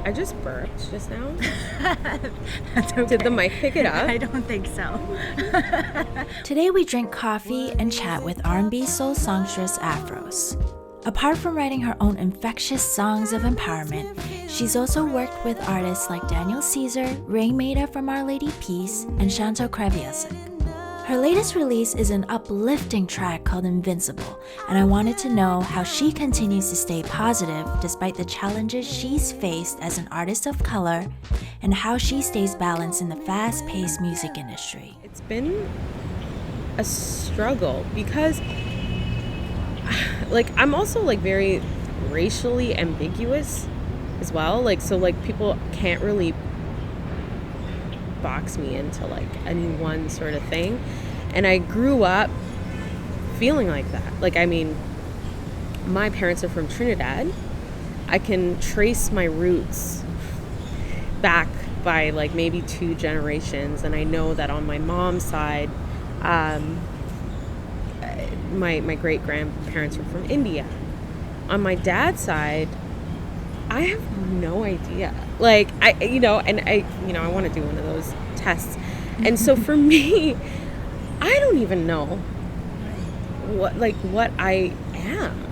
I just burped just now. That's okay. Did the mic pick it up? I don't think so. Today we drink coffee and chat with R&B soul songstress Aphrose. Apart from writing her own infectious songs of empowerment, she's also worked with artists like Daniel Caesar, Ray Maida from Our Lady Peace, and Chantal Kreviazuk. Her latest release is an uplifting track called Invincible, and I wanted to know how she continues to stay positive despite the challenges she's faced as an artist of color, and how she stays balanced in the fast-paced music industry. It's been a struggle because I'm also very racially ambiguous as well. So people can't really box me into any one sort of thing. And I grew up feeling like that. My parents are from Trinidad. I can trace my roots back by maybe 2 generations, and I know that on my mom's side, my great grandparents were from India. On my dad's side, I have no idea. I want to do one of those tests. And so for me, I don't even know what I am.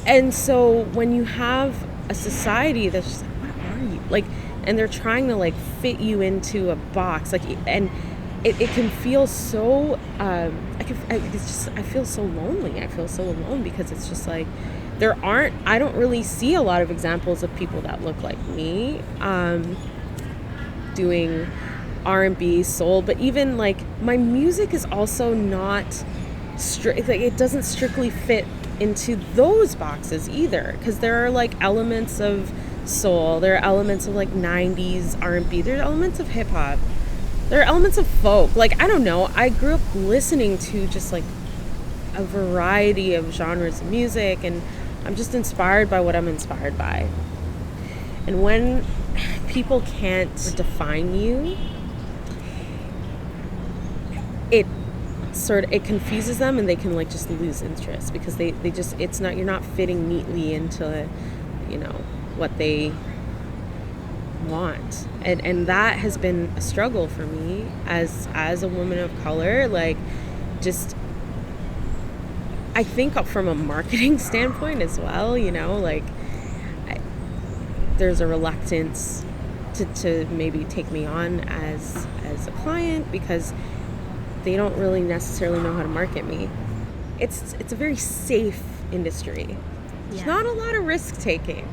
And so when you have a society that's just what are you? And they're trying to fit you into a box, and it can feel so I feel so lonely. I feel so alone because it's just I don't really see a lot of examples of people that look like me doing R&B, soul, but even my music is also not it doesn't strictly fit into those boxes either, because there are elements of soul, there are elements of 90s R&B, there are elements of hip hop, there are elements of folk. I don't know, I grew up listening to just a variety of genres of music, and I'm just inspired by what I'm inspired by. And when people can't define you, it confuses them, and they can just lose interest because they just you're not fitting neatly into what they want, and that has been a struggle for me as a woman of color. I think from a marketing standpoint as well, there's a reluctance to maybe take me on as a client because they don't really necessarily know how to market me. It's a very safe industry. There's not a lot of risk taking,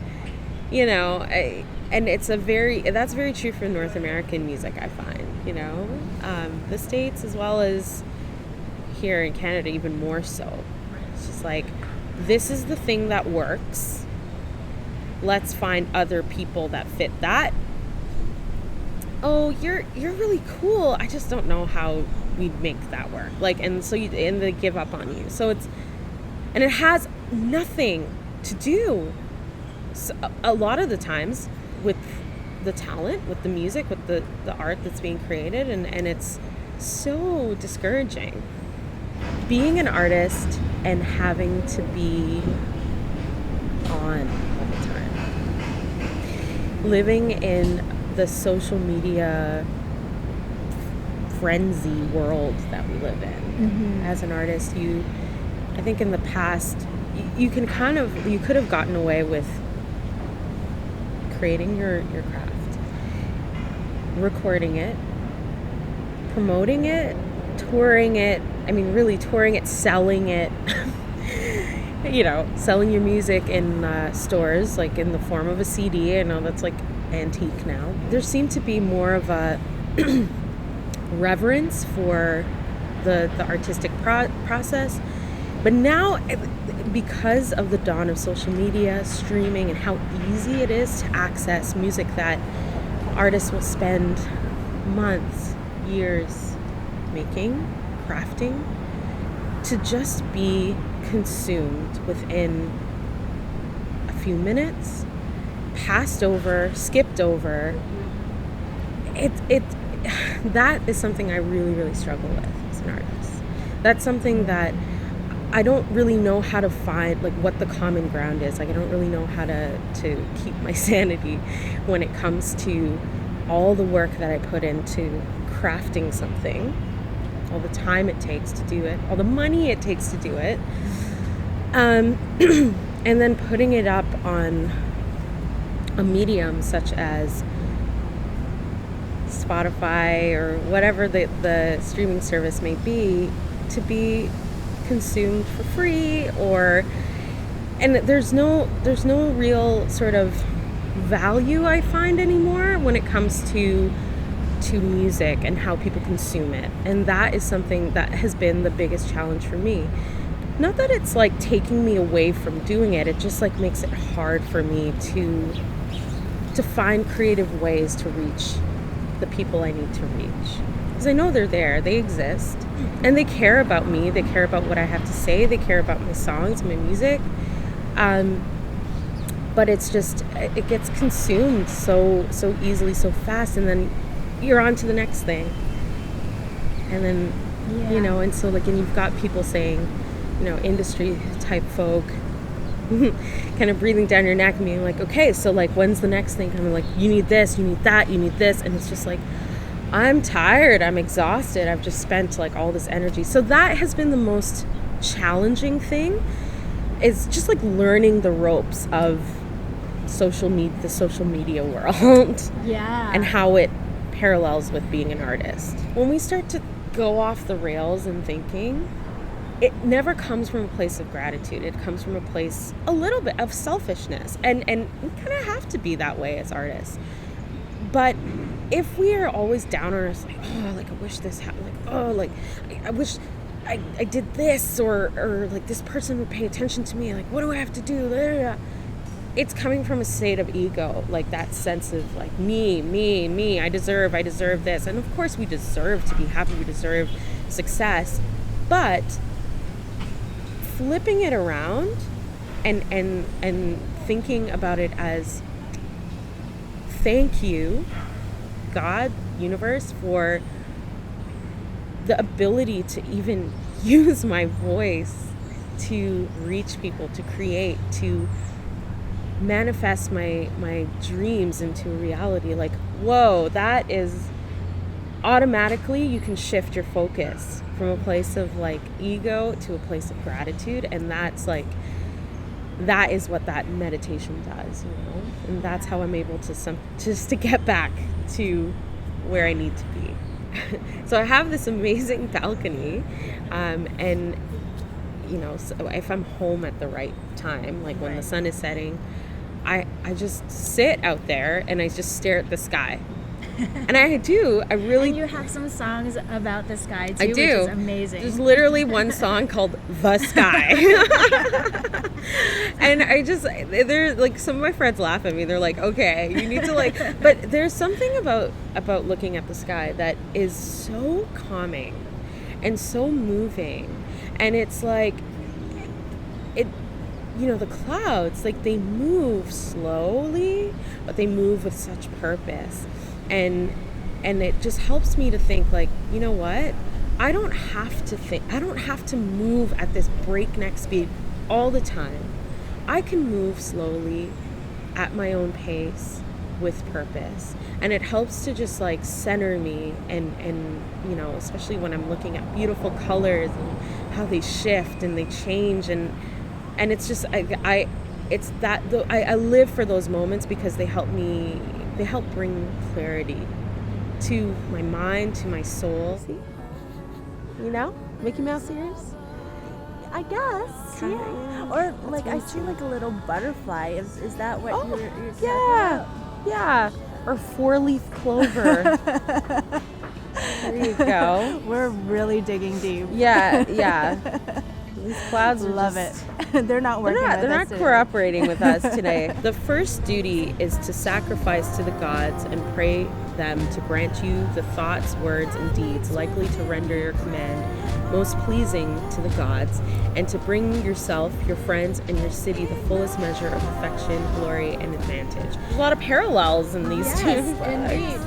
and that's very true for North American music, I find, the States as well as here in Canada, even more so. It's just this is the thing that works. Let's find other people that fit that. Oh, you're really cool. I just don't know how we'd make that work. And they give up on you. So it has nothing to do a lot of the times with the talent, with the music, with the art that's being created, and it's so discouraging. Being an artist and having to be on all the time. Living in the social media frenzy world that we live in. Mm-hmm. As an artist, I think in the past, you could have gotten away with creating your craft, recording it, promoting it, touring it, selling it, selling your music in stores, in the form of a CD. I know that's antique now. There seemed to be more of a reverence for the artistic process, but now, because of the dawn of social media, streaming, and how easy it is to access music that artists will spend months, years making, crafting, to just be consumed within a few minutes, passed over, skipped over, that is something I really, really struggle with as an artist. That's something that I don't really know how to find like what the common ground is. Like I don't really know how to keep my sanity when it comes to all the work that I put into crafting something, all the time it takes to do it, all the money it takes to do it, and then putting it up on a medium such as Spotify or whatever the streaming service may be, to be consumed for free. And there's no real sort of value I find anymore when it comes to music and how people consume it. And that is something that has been the biggest challenge for me. Not that it's like taking me away from doing it, it just like makes it hard for me to find creative ways to reach the people I need to reach. Because I know they're there, they exist, and they care about me, they care about what I have to say, they care about my songs, my music. But it's just, it gets consumed so easily, so fast, and then you're on to the next thing. And then, you know, and so like, and you've got people saying, you know, industry type folk kind of breathing down your neck and being like, okay, so like, when's the next thing? Kind of like, you need this, you need that, you need this. And it's just like, I'm tired, I'm exhausted, I've just spent like all this energy. So that has been the most challenging thing, is just like learning the ropes of the social media world. Yeah. And how it parallels with being an artist. When we start to go off the rails in thinking, it never comes from a place of gratitude. It comes from a place a little bit of selfishness. And we kind of have to be that way as artists. But if we are always down on us, like, oh, like I wish this happened, like, oh, like I wish I did this, or like this person would pay attention to me, like what do I have to do? Blah, blah, blah. It's coming from a state of ego, like that sense of like me, I deserve this. And of course we deserve to be happy, we deserve success, but flipping it around and thinking about it as thank you, God, universe, for the ability to even use my voice to reach people, to create, to manifest my dreams into reality. Like, whoa, that is automatically, you can shift your focus from a place of like ego to a place of gratitude. And that's like, that is what that meditation does, you know? And that's how I'm able to get back to where I need to be. So I have this amazing balcony, and you know, so if I'm home at the right time, like when the sun is setting, I just sit out there and I just stare at the sky. And I really... And you have some songs about the sky too, I do. Which is amazing. There's literally one song called The Sky. And they're like, some of my friends laugh at me. They're like, okay, you need to like... But there's something about looking at the sky that is so calming and so moving. And it's like, you know, the clouds, like they move slowly, but they move with such purpose. And it just helps me to think like, you know what? I don't have to move at this breakneck speed all the time. I can move slowly at my own pace with purpose. And it helps to just like center me and you know, especially when I'm looking at beautiful colors and how they shift and they change, and it's just I live for those moments because they help bring clarity to my mind, to my soul. See? You know? Mickey Mouse ears? I guess, Kinda, yeah. Or like I see like a little butterfly. Is that what you're talking about? Yeah. Or 4-leaf clover. There you go. We're really digging deep. Yeah. These clouds are Love just... it. They're not working with us They're not today. cooperating with us today. The first duty is to sacrifice to the gods and pray them to grant you the thoughts, words, and deeds likely to render your command most pleasing to the gods, and to bring yourself, your friends, and your city the fullest measure of affection, glory, and advantage. There's a lot of parallels in these two flags. Indeed.